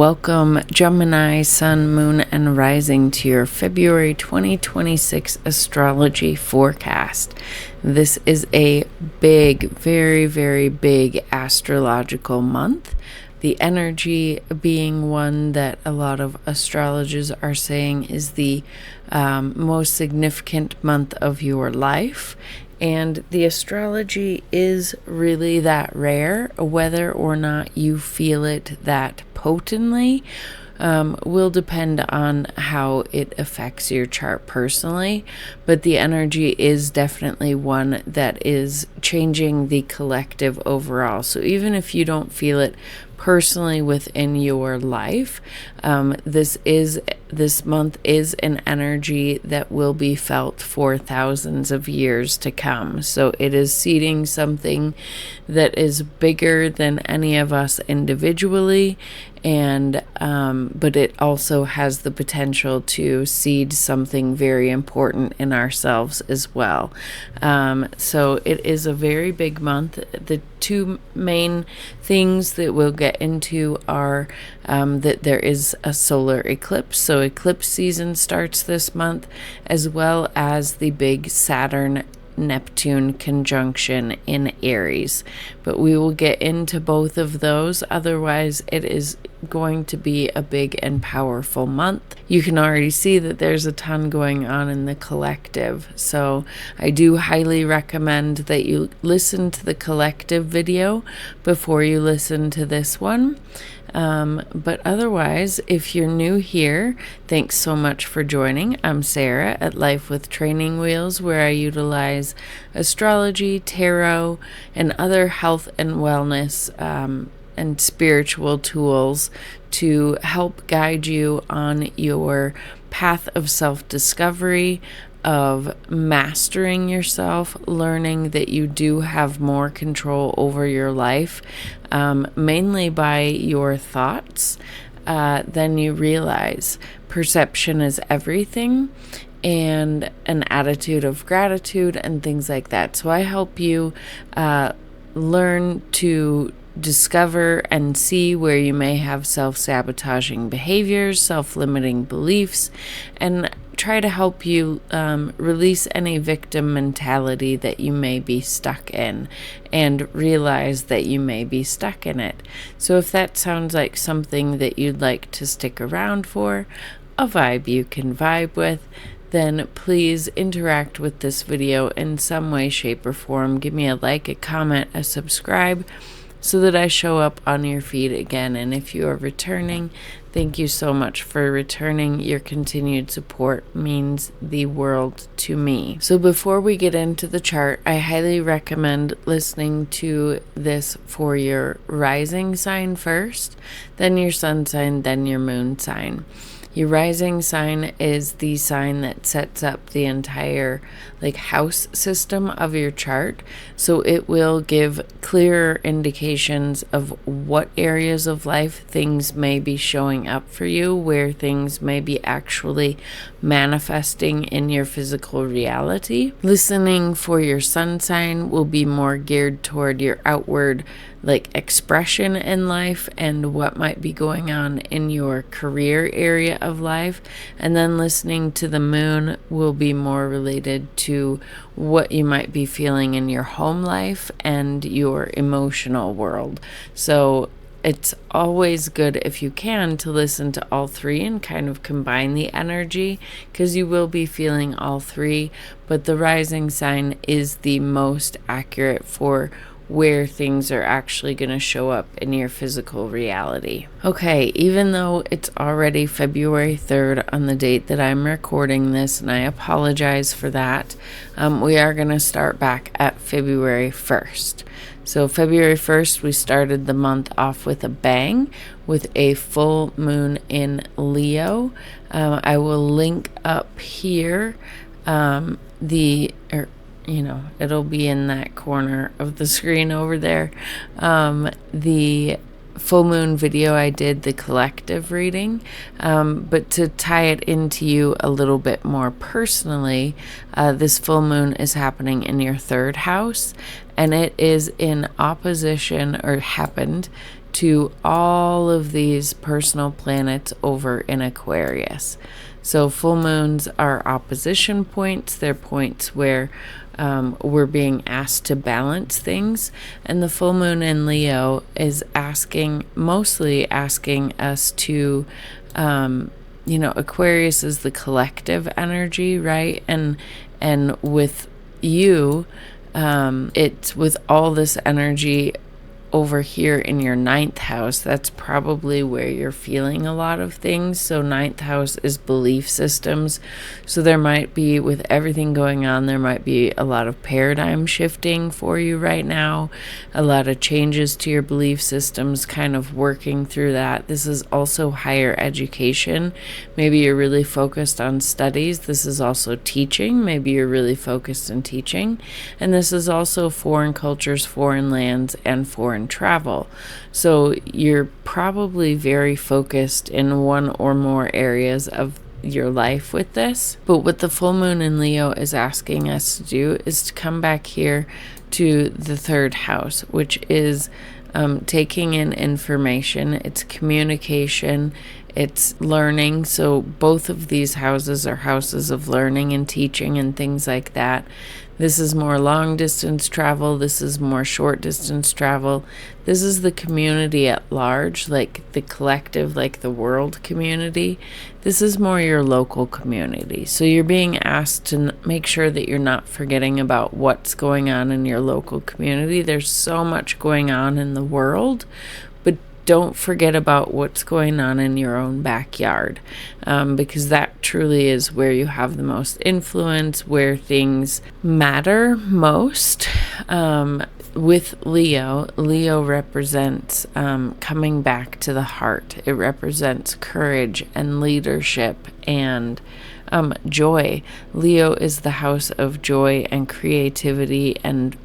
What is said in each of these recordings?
Welcome, Gemini, Sun, Moon, and Rising to your February 2026 astrology forecast. This is a big, very, very big astrological month. The energy being one that a lot of astrologers are saying is the most significant month of your life. And the astrology is really that rare. Whether or not you feel it that potently will depend on how it affects your chart personally. But the energy is definitely one that is changing the collective overall. So even if you don't feel it personally within your life, this month is an energy that will be felt for thousands of years to come. So it is seeding something that is bigger than any of us individually, and but it also has the potential to seed something very important in ourselves as well. So it is a very big month. The two main things that we'll get into are that there is a solar eclipse. So eclipse season starts this month, as well as the big Saturn Neptune conjunction in Aries. But we will get into both of those. Otherwise, it is going to be a big and powerful month. You can already see that there's a ton going on in the collective. So I do highly recommend that you listen to the collective video before you listen to this one. But otherwise, if you're new here, thanks so much for joining. I'm Sarah at Life with Training Wheels, where I utilize astrology, tarot, and other health and wellness and spiritual tools to help guide you on your path of self-discovery, of mastering yourself, learning that you do have more control over your life, mainly by your thoughts, than you realize. Perception is everything, and an attitude of gratitude and things like that. So I help you learn to discover and see where you may have self-sabotaging behaviors, self-limiting beliefs, and try to help you release any victim mentality that you may be stuck in and realize that you may be stuck in it. So if that sounds like something that you'd like to stick around for, a vibe you can vibe with, then please interact with this video in some way, shape, or form. Give me a like, a comment, a subscribe, so that I show up on your feed again. And if you are returning, thank you so much for returning. Your continued support means the world to me. So before we get into the chart, I highly recommend listening to this for your rising sign first, then your sun sign, then your moon sign. Your rising sign is the sign that sets up the entire house system of your chart. So it will give clearer indications of what areas of life things may be showing up for you, where things may be actually manifesting in your physical reality. Listening for your sun sign will be more geared toward your outward expression in life and what might be going on in your career area of life. And then listening to the moon will be more related to what you might be feeling in your home life and your emotional world. So it's always good, if you can, to listen to all three and kind of combine the energy, because you will be feeling all three. But the rising sign is the most accurate for where things are actually going to show up in your physical reality. Okay, even though it's already February 3rd on the date that I'm recording this, and I apologize for that, we are going to start back at February 1st. So February 1st, we started the month off with a bang with a full moon in Leo. I will link up here it'll be in that corner of the screen over there. The full moon video I did, the collective reading, but to tie it into you a little bit more personally, this full moon is happening in your third house, and it is in opposition, or happened to all of these personal planets over in Aquarius. So full moons are opposition points. They're points where we're being asked to balance things. And the full moon in Leo is mostly asking us to, Aquarius is the collective energy, right? And with you, it's with all this energy over here in your 9th house, that's probably where you're feeling a lot of things. So 9th house is belief systems. So there might be, with everything going on, there might be a lot of paradigm shifting for you right now, a lot of changes to your belief systems, kind of working through that. This is also higher education. Maybe you're really focused on studies. This is also teaching. Maybe you're really focused in teaching. And this is also foreign cultures, foreign lands, and foreign travel. So you're probably very focused in one or more areas of your life with this. But what the full moon in Leo is asking us to do is to come back here to the 3rd house, which is taking in information. It's communication. It's learning. So both of these houses are houses of learning and teaching and things like that. This is more long distance travel. This is more short distance travel. This is the community at large, like the collective, like the world community. This is more your local community. So you're being asked to make sure that you're not forgetting about what's going on in your local community. There's so much going on in the world, but don't forget about what's going on in your own backyard, because that truly is where you have the most influence, where things matter most. With Leo represents coming back to the heart. It represents courage and leadership and joy. Leo is the house of joy and creativity and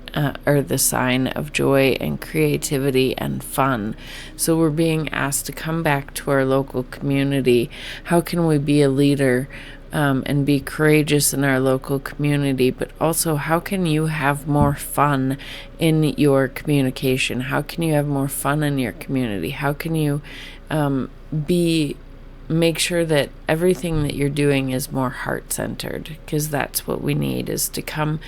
or the sign of joy and creativity and fun. So we're being asked to come back to our local community. How can we be a leader and be courageous in our local community? But also, how can you have more fun in your communication? How can you have more fun in your community? How can you make sure that everything that you're doing is more heart-centered? Because that's what we need, is to come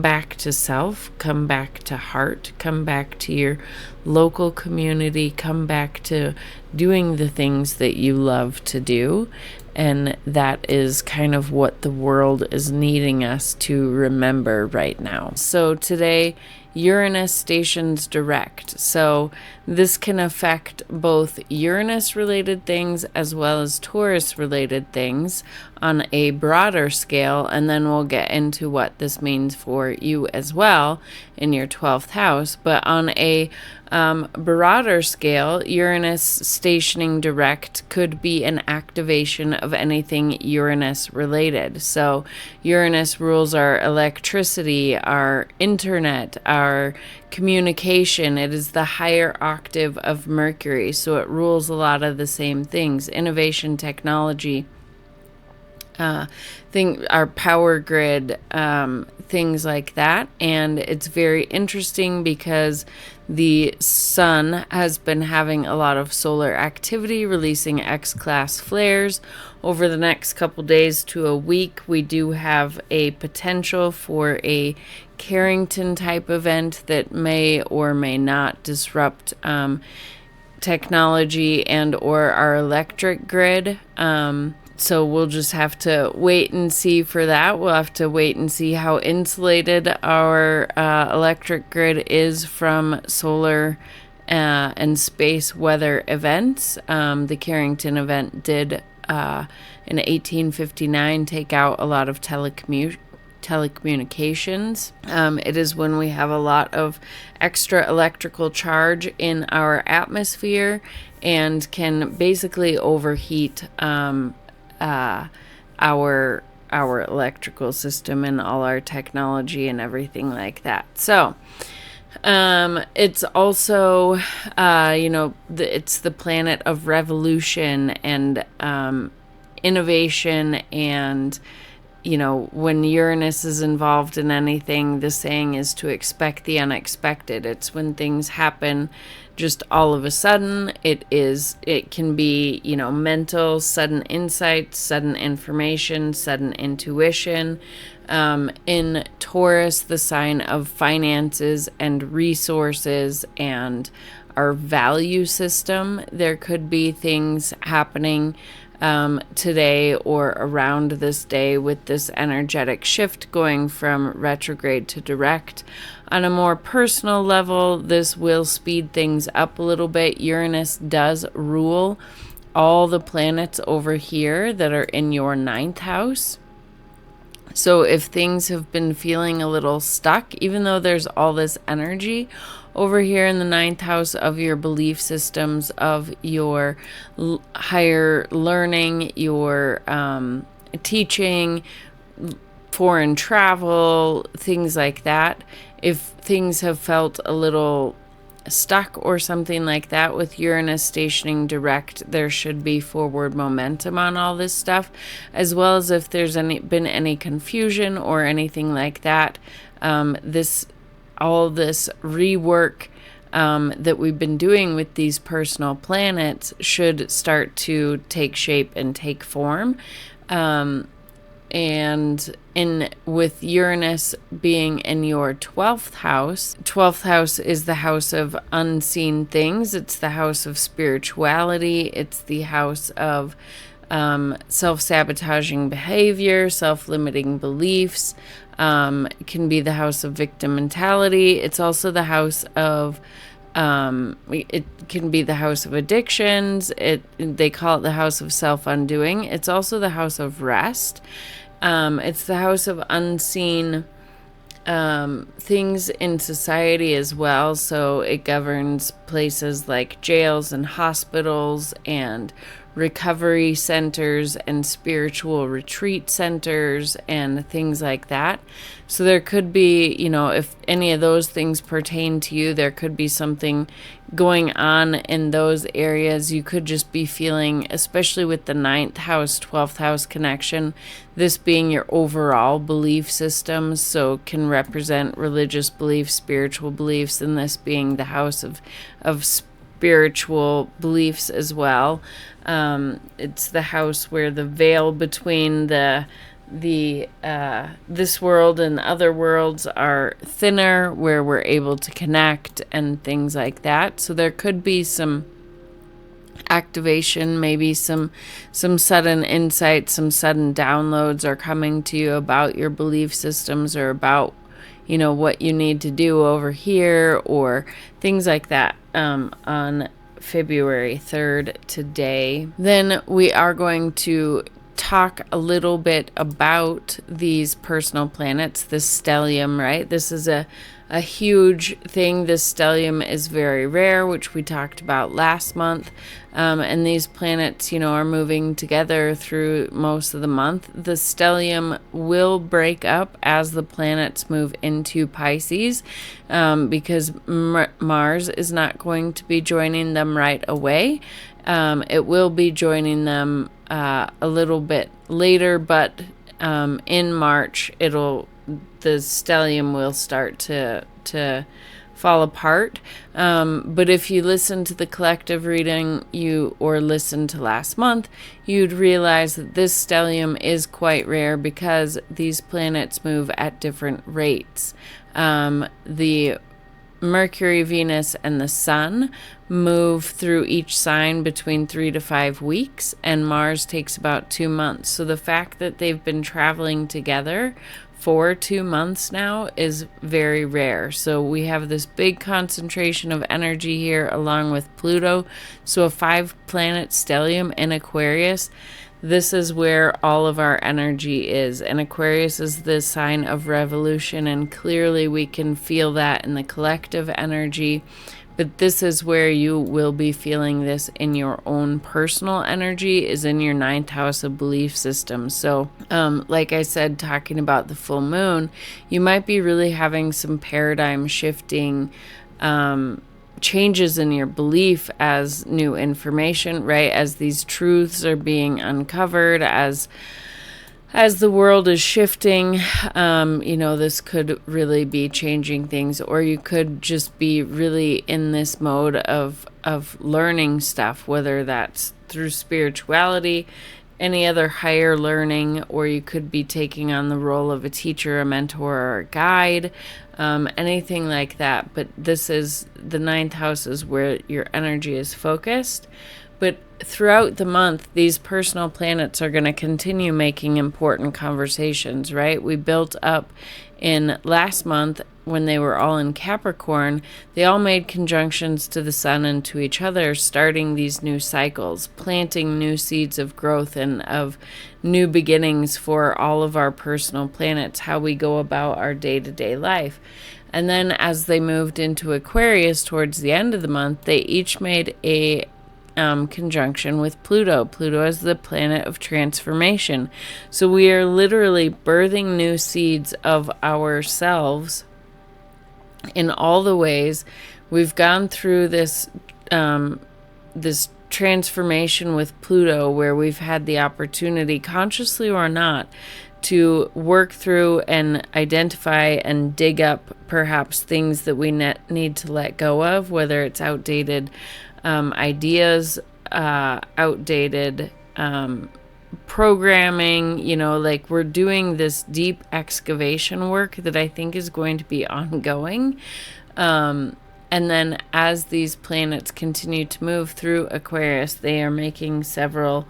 back to self, come back to heart, come back to your local community, come back to doing the things that you love to do. And that is kind of what the world is needing us to remember right now. So today, Uranus stations direct. So this can affect both Uranus-related things as well as Taurus-related things on a broader scale, and then we'll get into what this means for you as well in your 12th house. But on a broader scale, Uranus stationing direct could be an activation of anything Uranus related. So Uranus rules our electricity, our internet, our communication. It is the higher octave of Mercury, so it rules a lot of the same things: innovation, technology, our power grid, things like that. And it's very interesting because the sun has been having a lot of solar activity, releasing X-class flares. Over the next couple days to a week, we do have a potential for a Carrington type event that may or may not disrupt technology and or our electric grid. So we'll just have to wait and see for that. We'll have to wait and see how insulated our electric grid is from solar and space weather events. The Carrington event did, in 1859, take out a lot of telecommunications. It is when we have a lot of extra electrical charge in our atmosphere and can basically overheat our electrical system and all our technology and everything like that. So it's also it's the planet of revolution and innovation and when Uranus is involved in anything, the saying is to expect the unexpected. It's when things happen just all of a sudden. It can be, mental, sudden insights, sudden information, sudden intuition. In Taurus, the sign of finances and resources and our value system, there could be things happening today or around this day with this energetic shift going from retrograde to direct. On a more personal level, this will speed things up a little bit. Uranus does rule all the planets over here that are in your 9th house. So if things have been feeling a little stuck, even though there's all this energy over here in the 9th house of your belief systems, of your higher learning, your teaching, foreign travel, things like that. If things have felt a little stuck or something like that with Uranus stationing direct, there should be forward momentum on all this stuff, as well as if there's been any confusion or anything like that. All this rework that we've been doing with these personal planets should start to take shape and take form. And with Uranus being in your 12th house is the house of unseen things. It's the house of spirituality. It's the house of self-sabotaging behavior, self-limiting beliefs. It can be the house of victim mentality. It's also the house of it can be the house of addictions. They call it the house of self-undoing. It's also the house of rest. It's the house of unseen things in society as well. So it governs places like jails and hospitals and recovery centers and spiritual retreat centers and things like that. So there could be, if any of those things pertain to you, there could be something going on in those areas. You could just be feeling, especially with the 9th house, 12th house connection, this being your overall belief system, so can represent religious beliefs, spiritual beliefs, and this being the house of spiritual beliefs as well. It's the house where the veil between this world and other worlds are thinner, where we're able to connect and things like that. So there could be some activation, maybe some sudden insights, some sudden downloads are coming to you about your belief systems or about what you need to do over here or things like that on February 3rd today. Then we are going to talk a little bit about these personal planets, this stellium, right? This is a huge thing. This stellium is very rare, which we talked about last month. And these planets, are moving together through most of the month. The stellium will break up as the planets move into Pisces, because Mars is not going to be joining them right away. It will be joining them a little bit later, but in March, the stellium will start to fall apart. But if you listen to the collective reading or listen to last month, you'd realize that this stellium is quite rare because these planets move at different rates. The Mercury, Venus, and the Sun move through each sign between 3 to 5 weeks, and Mars takes about 2 months. So the fact that they've been traveling together for 2 months now is very rare. So we have this big concentration of energy here along with Pluto. So a 5-planet stellium in Aquarius, this is where all of our energy is. And Aquarius is the sign of revolution, and clearly we can feel that in the collective energy. But this is where you will be feeling this in your own personal energy, is in your 9th house of belief system. So, like I said, talking about the full moon, you might be really having some paradigm shifting changes in your belief as new information, right? As these truths are being uncovered, as as the world is shifting, this could really be changing things, or you could just be really in this mode of learning stuff, whether that's through spirituality, any other higher learning, or you could be taking on the role of a teacher, a mentor, or a guide, anything like that. But this is the ninth house is where your energy is focused. But throughout the month, these personal planets are going to continue making important conversations, right? We built up in last month when they were all in Capricorn. They all made conjunctions to the sun and to each other, starting these new cycles, planting new seeds of growth and of new beginnings for all of our personal planets, how we go about our day-to-day life. And then as they moved into Aquarius towards the end of the month, they each made a conjunction with Pluto. Pluto is the planet of transformation. So we are literally birthing new seeds of ourselves in all the ways. We've gone through this transformation with Pluto, where we've had the opportunity, consciously or not, to work through and identify and dig up perhaps things that we need to let go of, whether it's outdated ideas, outdated programming, like we're doing this deep excavation work that I think is going to be ongoing. And then as these planets continue to move through Aquarius, they are making several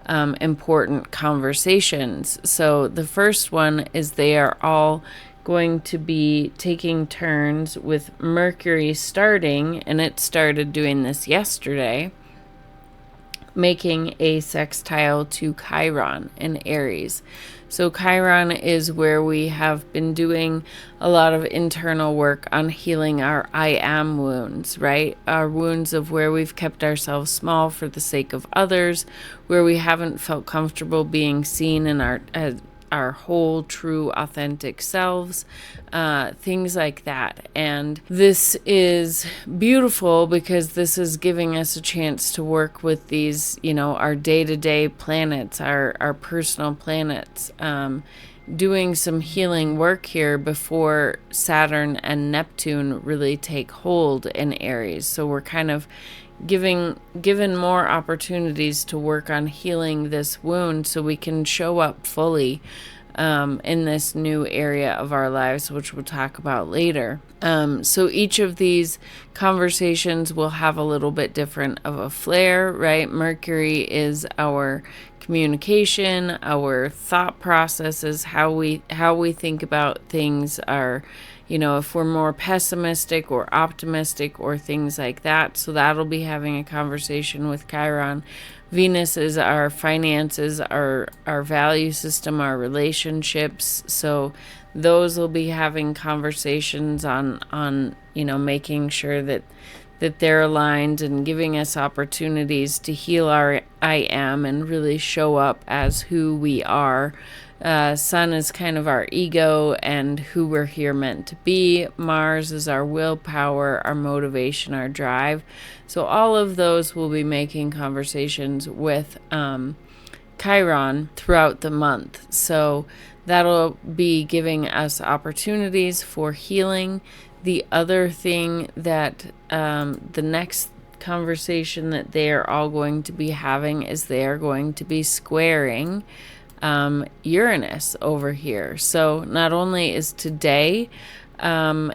important conversations. So the first one is they are all going to be taking turns with Mercury starting, and it started doing this yesterday, making a sextile to Chiron in Aries. So Chiron is where we have been doing a lot of internal work on healing our I am wounds, right? Our wounds of where we've kept ourselves small for the sake of others, where we haven't felt comfortable being seen in our whole, true, authentic selves, things like that. And this is beautiful because this is giving us a chance to work with these, our day-to-day planets, our personal planets, doing some healing work here before Saturn and Neptune really take hold in Aries. So we're kind of given more opportunities to work on healing this wound so we can show up fully in this new area of our lives, which we'll talk about later. So each of these conversations will have a little bit different of a flair, right? Mercury is our communication, our thought processes, how we think about things, our if we're more pessimistic or optimistic or things like that. So that'll be having a conversation with Chiron. Venus is our finances, our value system, our relationships. So those will be having conversations on making sure that they're aligned and giving us opportunities to heal our I am and really show up as who we are. Sun is kind of our ego and who we're here meant to be. Mars is our willpower, our motivation, our drive. So all of those will be making conversations with Chiron throughout the month. So that'll be giving us opportunities for healing. The other thing that the next conversation that they are all going to be having is they are going to be squaring Uranus over here. So not only is today an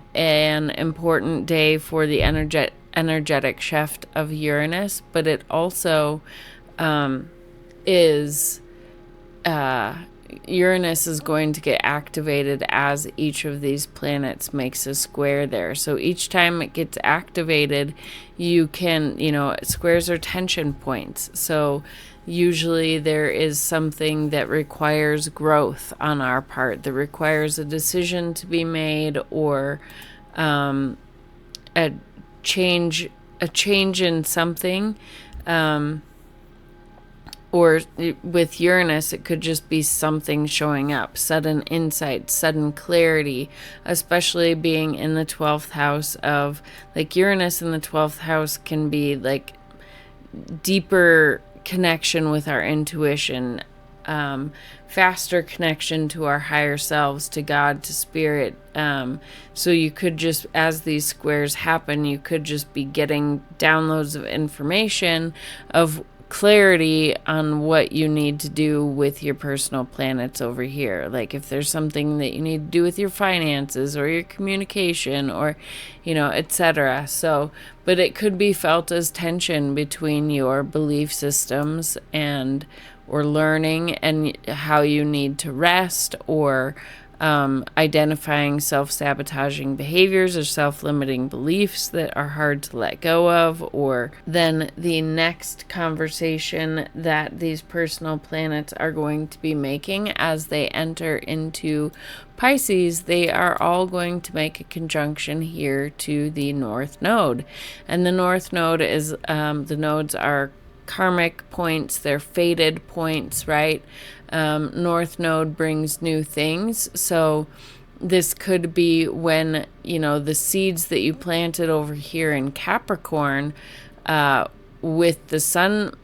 important day for the energetic shift of Uranus, but it also is Uranus is going to get activated as each of these planets makes a square there. So each time it gets activated, you can, squares are tension points. So usually there is something that requires growth on our part, that requires a decision to be made, or a change in something. Or with Uranus, it could just be something showing up, sudden insight, sudden clarity, especially being in the 12th house of, Uranus in the 12th house can be deeper connection with our intuition, faster connection to our higher selves, to God, to spirit. So you could just, as these squares happen, you could just be getting downloads of information, of clarity on what you need to do with your personal planets over here. Like if there's something that you need to do with your finances or your communication or, etc. So, but it could be felt as tension between your belief systems and or learning and how you need to rest, or identifying self-sabotaging behaviors or self-limiting beliefs that are hard to let go of. Or then the next conversation that these personal planets are going to be making as they enter into Pisces, they are all going to make a conjunction here to the North Node. And the North Node is, the nodes are karmic points, they're fated points, right? North Node brings new things. So this could be when, the seeds that you planted over here in Capricorn, with the Sun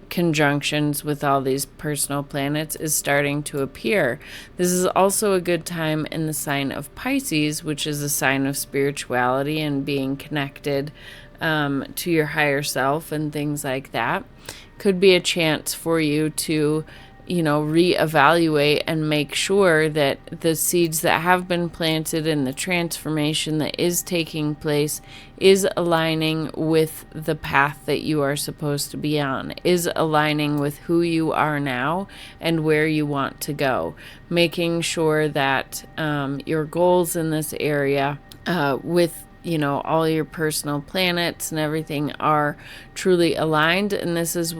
conjunctions with all these personal planets, is starting to appear. This is also a good time in the sign of Pisces, which is a sign of spirituality and being connected to your higher self and things like that. Could be a chance for you to reevaluate and make sure that the seeds that have been planted and the transformation that is taking place is aligning with the path that you are supposed to be on, is aligning with who you are now and where you want to go. Making sure that your goals in this area with all your personal planets and everything are truly aligned. And this is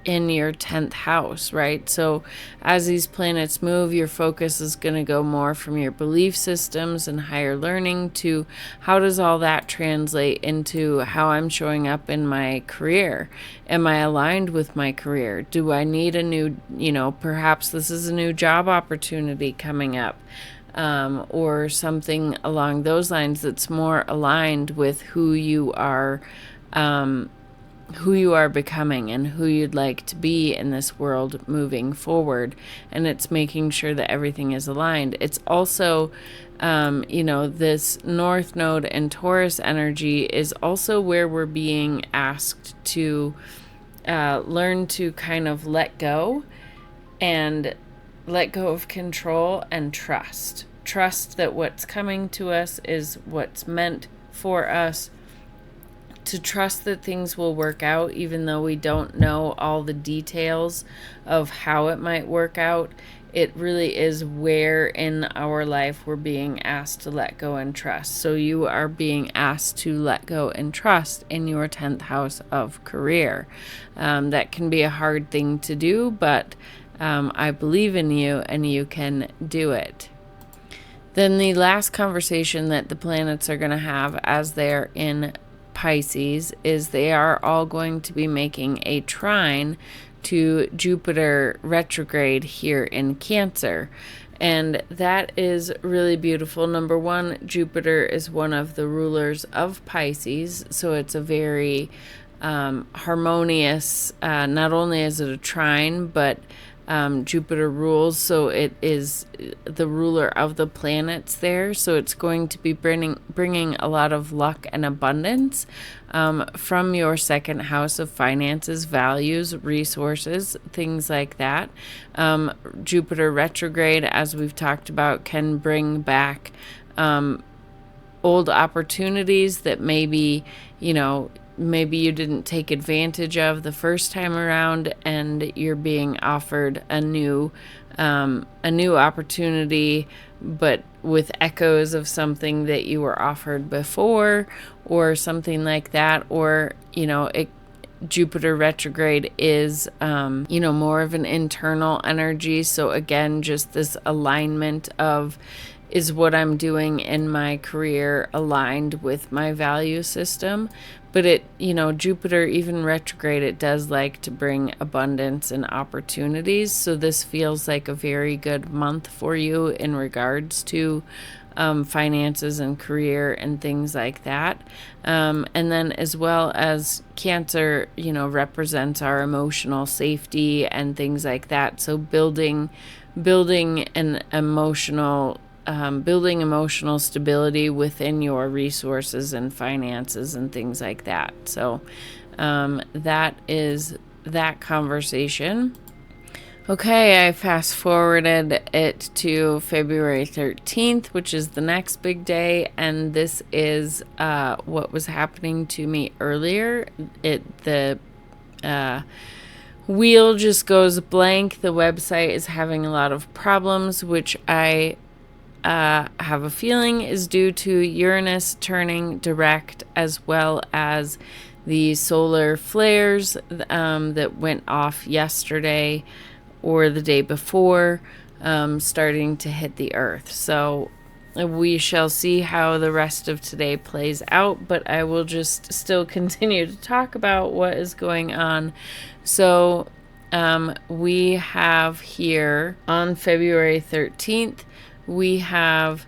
in your 10th house, right? So as these planets move, your focus is going to go more from your belief systems and higher learning to how does all that translate into how I'm showing up in my career? Am I aligned with my career? Do I need a new, perhaps this is a new job opportunity coming up, or something along those lines that's more aligned with who you are becoming and who you'd like to be in this world moving forward. And it's making sure that everything is aligned. It's also, this North Node and Taurus energy is also where we're being asked to learn to kind of let go of control and trust. Trust that what's coming to us is what's meant for us. To trust that things will work out, even though we don't know all the details of how it might work out. It really is where in our life we're being asked to let go and trust. So you are being asked to let go and trust in your 10th house of career. That can be a hard thing to do, but I believe in you and you can do it. Then the last conversation that the planets are going to have as they're in Pisces is they are all going to be making a trine to Jupiter retrograde here in Cancer. And that is really beautiful. Number one, Jupiter is one of the rulers of Pisces, so it's a very harmonious, not only is it a trine, but Jupiter rules, so it is the ruler of the planets there. So it's going to be bringing a lot of luck and abundance from your second house of finances, values, resources, things like that. Jupiter retrograde, as we've talked about, can bring back old opportunities that maybe you didn't take advantage of the first time around, and you're being offered a new opportunity, but with echoes of something that you were offered before, or something like that. Or Jupiter retrograde is more of an internal energy. So again, just this alignment of, is what I'm doing in my career aligned with my value system? But Jupiter, even retrograde, it does like to bring abundance and opportunities. So this feels like a very good month for you in regards to finances and career and things like that. And then as well as Cancer, represents our emotional safety and things like that. So building an emotional building emotional stability within your resources and finances and things like that. So that is that conversation. Okay, I fast forwarded it to February 13th, which is the next big day, and this is what was happening to me earlier. The wheel just goes blank. The website is having a lot of problems, which I have a feeling is due to Uranus turning direct, as well as the solar flares that went off yesterday or the day before, starting to hit the Earth. So we shall see how the rest of today plays out, but I will just still continue to talk about what is going on. So we have here on February 13th, we have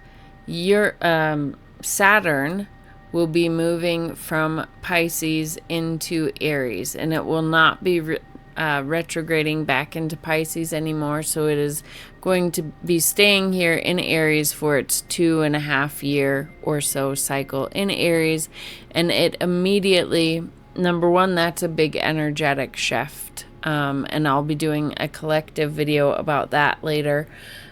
Saturn will be moving from Pisces into Aries, and it will not be retrograding back into Pisces anymore. So it is going to be staying here in Aries for its 2.5 year or so cycle in Aries. And it immediately, number one, that's a big energetic shift. And I'll be doing a collective video about that later.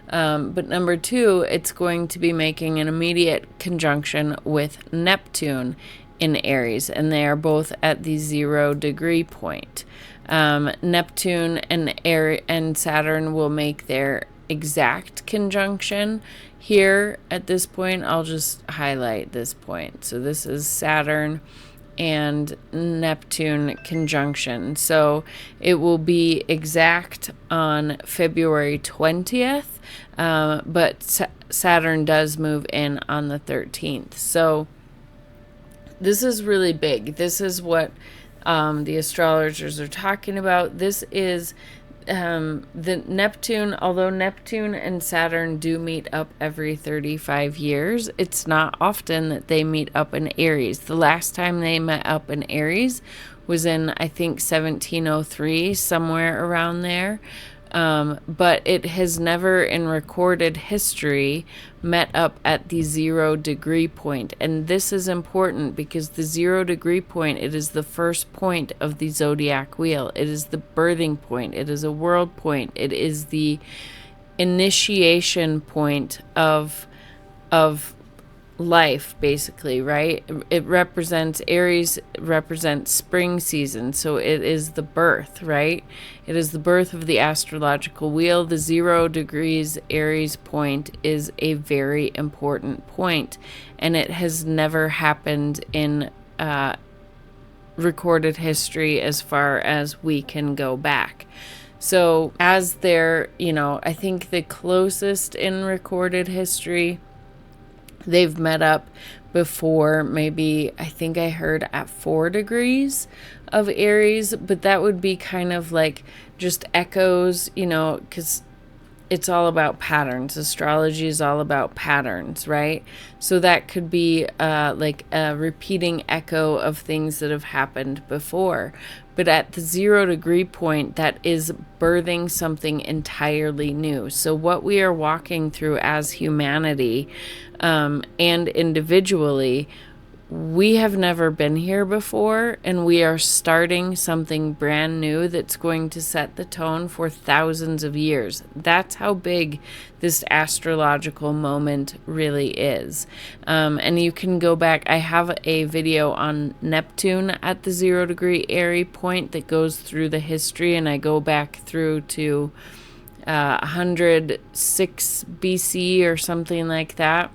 But number two, it's going to be making an immediate conjunction with Neptune in Aries, and they are both at the 0 degree point. Neptune and Saturn will make their exact conjunction here at this point. I'll just highlight this point. So this is Saturn and Neptune conjunction. So it will be exact on February 20th, but Saturn does move in on the 13th. So this is really big. This is what the astrologers are talking about. This is the Neptune, although Neptune and Saturn do meet up every 35 years, it's not often that they meet up in Aries. The last time they met up in Aries was in, I think, 1703, somewhere around there. But it has never in recorded history met up at the 0 degree point. And this is important because the 0 degree point, it is the first point of the zodiac wheel. It is the birthing point. It is a world point. It is the initiation point of life, basically, right? It represents, Aries represents spring season, so it is the birth, right? It is the birth of the astrological wheel. The 0 degrees Aries point is a very important point, and it has never happened in recorded history as far as we can go back. So as they're, I think the closest in recorded history, they've met up before, maybe, I think I heard at 4 degrees of Aries, but that would be kind of like just echoes, because it's all about patterns. Astrology is all about patterns, right? So that could be like a repeating echo of things that have happened before. But at the 0 degree point, that is birthing something entirely new. So what we are walking through as humanity and individually, we have never been here before, and we are starting something brand new that's going to set the tone for thousands of years. That's how big this astrological moment really is. And you can go back. I have a video on Neptune at the 0 degree Aries point that goes through the history, and I go back through to 106 BC or something like that.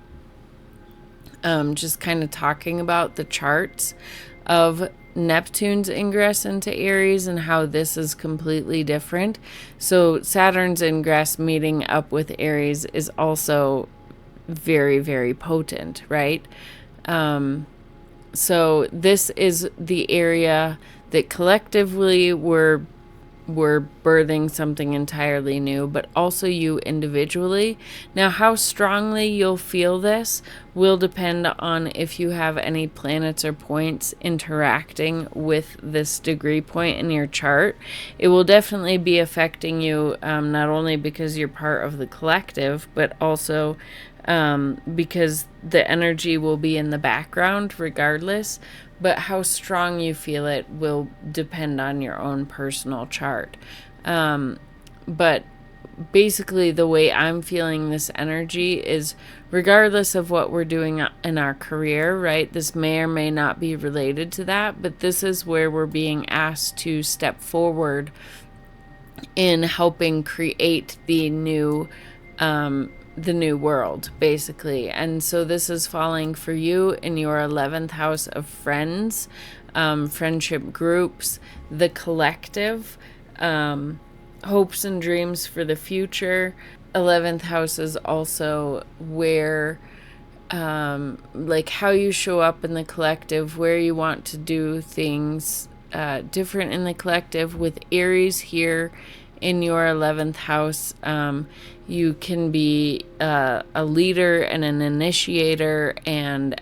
Just kind of talking about the charts of Neptune's ingress into Aries and how this is completely different. So Saturn's ingress meeting up with Aries is also very, very potent, right? So this is the area that collectively we're we're birthing something entirely new, but also you individually. Now, how strongly you'll feel this will depend on if you have any planets or points interacting with this degree point in your chart. It will definitely be affecting you, not only because you're part of the collective, but also because the energy will be in the background regardless. But how strong you feel it will depend on your own personal chart. But basically, the way I'm feeling this energy is regardless of what we're doing in our career, right? This may or may not be related to that, but this is where we're being asked to step forward in helping create the new world, basically. And so this is falling for you in your 11th house of friends, friendship groups, the collective, hopes and dreams for the future. 11th house is also where like how you show up in the collective, where you want to do things different in the collective. With Aries here in your 11th house, you can be a leader and an initiator and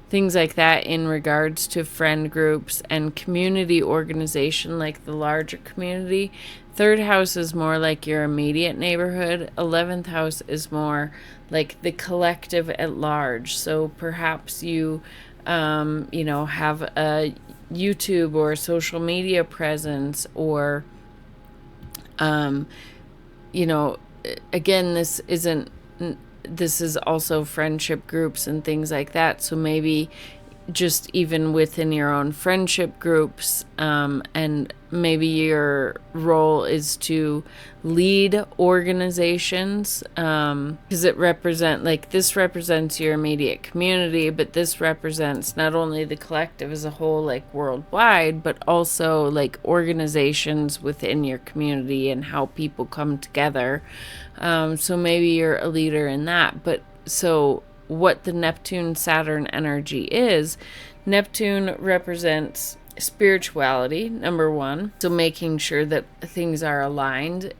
things like that in regards to friend groups and community organization, like the larger community. 3rd house is more like your immediate neighborhood. 11th house is more like the collective at large. So perhaps you have a YouTube or social media presence, or again, this is also friendship groups and things like that. So maybe just even within your own friendship groups, and maybe your role is to lead organizations, because this represents your immediate community, but this represents not only the collective as a whole, like worldwide, but also like organizations within your community and how people come together. So maybe you're a leader in that. But so what the Neptune Saturn energy is, Neptune represents spirituality, number one. So making sure that things are aligned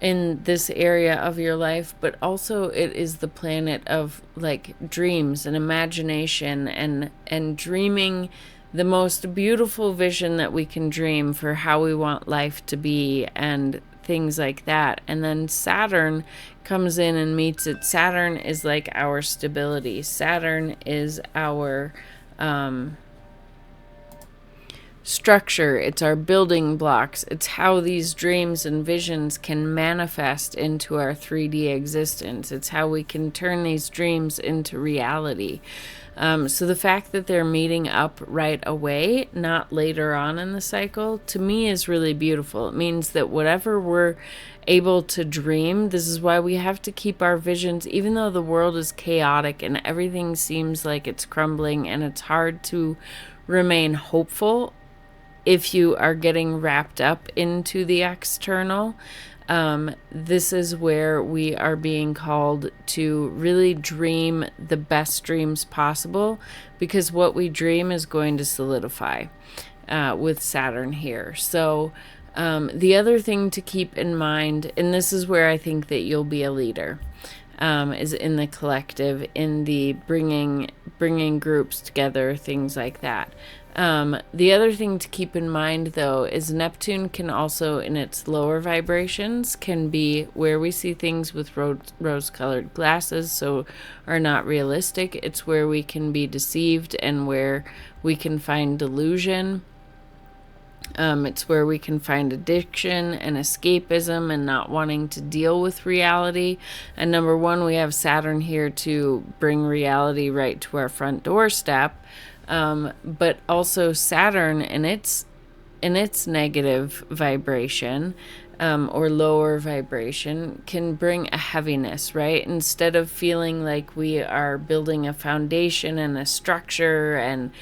in this area of your life, but also it is the planet of like dreams and imagination and dreaming the most beautiful vision that we can dream for how we want life to be and things like that. And then Saturn comes in and meets it. Saturn is like our stability. Saturn is our structure. It's our building blocks. It's how these dreams and visions can manifest into our 3D existence. It's how we can turn these dreams into reality. So the fact that they're meeting up right away, not later on in the cycle, to me is really beautiful. It means that whatever we're able to dream, this is why we have to keep our visions, even though the world is chaotic and everything seems like it's crumbling and it's hard to remain hopeful if you are getting wrapped up into the external. This is where we are being called to really dream the best dreams possible, because what we dream is going to solidify with Saturn here. So the other thing to keep in mind, and this is where I think that you'll be a leader, is in the collective, in the bringing groups together, things like that. The other thing to keep in mind, though, is Neptune can also, in its lower vibrations, can be where we see things with rose-colored glasses, so are not realistic. It's where we can be deceived and where we can find delusion. It's where we can find addiction and escapism and not wanting to deal with reality. And number one, we have Saturn here to bring reality right to our front doorstep. But also Saturn in its negative vibration, or lower vibration, can bring a heaviness, right? Instead of feeling like we are building a foundation and a structure and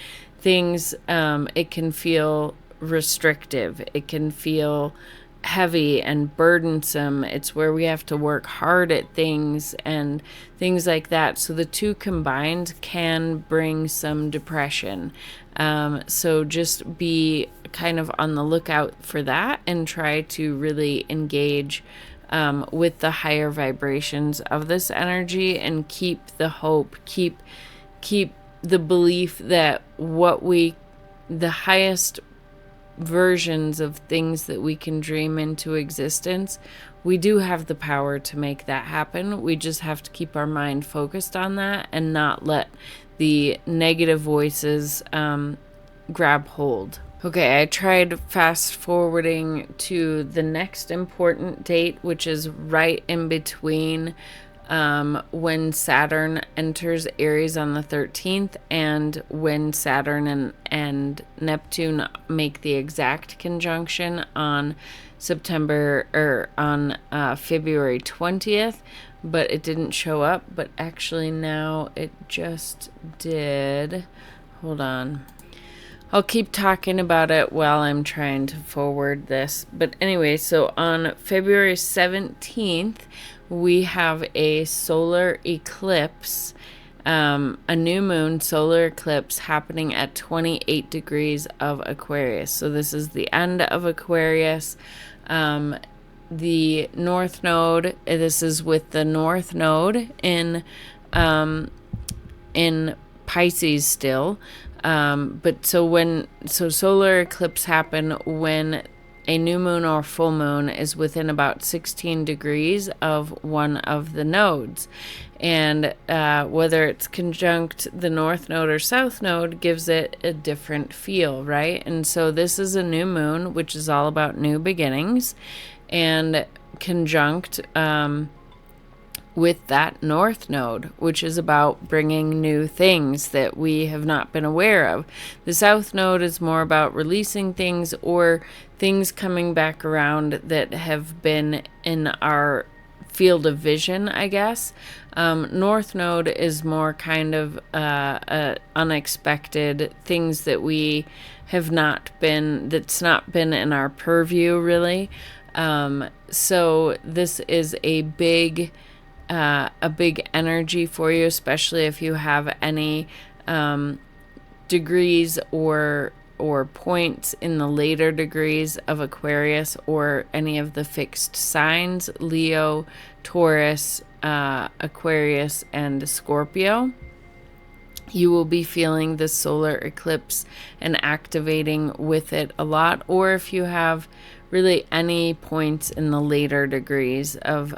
things, it can feel restrictive. It can feel heavy and burdensome. It's where we have to work hard at things and things like that. So the two combined can bring some depression. So just be kind of on the lookout for that and try to really engage with the higher vibrations of this energy and keep the hope, keep the belief that the highest versions of things that we can dream into existence, we do have the power to make that happen. We just have to keep our mind focused on that and not let the negative voices grab hold. Okay, I tried fast forwarding to the next important date, which is right in between when Saturn enters Aries on the 13th and when Saturn and Neptune make the exact conjunction on February 20th, but it didn't show up. But actually now it just did. Hold on. I'll keep talking about it while I'm trying to forward this. But anyway, so on February 17th, we have a solar eclipse, a new moon solar eclipse happening at 28 degrees of Aquarius. So this is the end of Aquarius. The North Node, this is with the North Node in Pisces still. But so solar eclipse happen when a new moon or full moon is within about 16 degrees of one of the nodes. And whether it's conjunct the North Node or South Node gives it a different feel, right? And so this is a new moon, which is all about new beginnings, and conjunct with that North Node, which is about bringing new things that we have not been aware of. The South Node is more about releasing things or things coming back around that have been in our field of vision, I guess. North Node is more kind of unexpected things that we have not been, that's not been in our purview, really. So this is a big energy for you, especially if you have any degrees or points in the later degrees of Aquarius or any of the fixed signs, Leo, Taurus, Aquarius, and Scorpio. You will be feeling the solar eclipse and activating with it a lot. Or if you have really any points in the later degrees of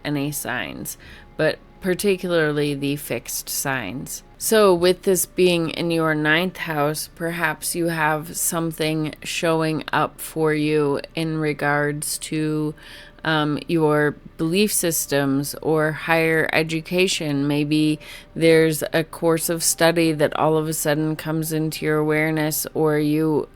any signs, but particularly the fixed signs. So with this being in your 9th house, perhaps you have something showing up for you in regards to your belief systems or higher education. Maybe there's a course of study that all of a sudden comes into your awareness, or you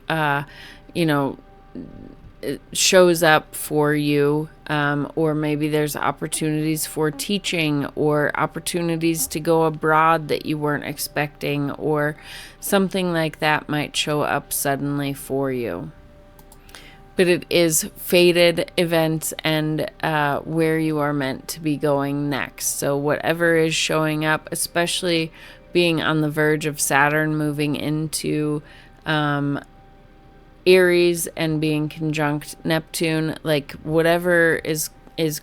it shows up for you, or maybe there's opportunities for teaching or opportunities to go abroad that you weren't expecting, or something like that might show up suddenly for you. But it is fated events and where you are meant to be going next. So whatever is showing up, especially being on the verge of Saturn moving into Aries and being conjunct Neptune, like whatever is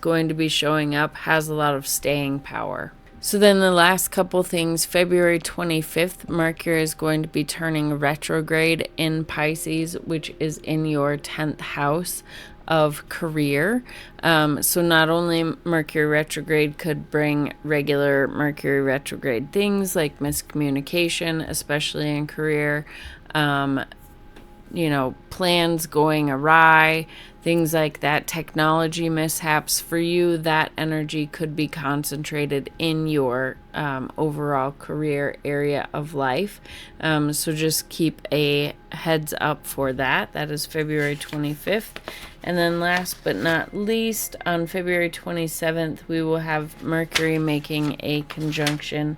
going to be showing up has a lot of staying power. So then the last couple things, February 25th, Mercury is going to be turning retrograde in Pisces, which is in your 10th house of career. So not only Mercury retrograde could bring regular Mercury retrograde things like miscommunication, especially in career, plans going awry, things like that, technology mishaps. For you, that energy could be concentrated in your overall career area of life. So just keep a heads up for that. That is February 25th. And then last but not least, on February 27th, we will have Mercury making a conjunction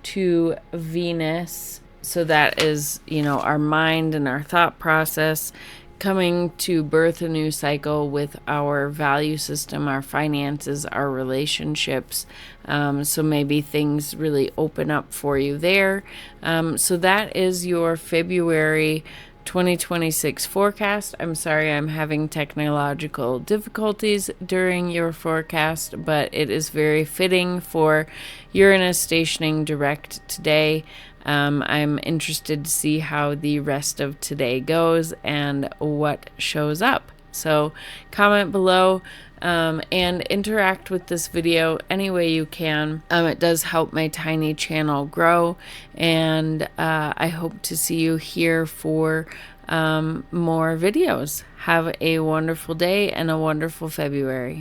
to Venus. So that is, our mind and our thought process coming to birth a new cycle with our value system, our finances, our relationships. So maybe things really open up for you there. So that is your February 2026 forecast. I'm sorry I'm having technological difficulties during your forecast, but it is very fitting for Uranus stationing direct today. I'm interested to see how the rest of today goes and what shows up. So comment below and interact with this video any way you can. It does help my tiny channel grow, and I hope to see you here for more videos. Have a wonderful day and a wonderful February.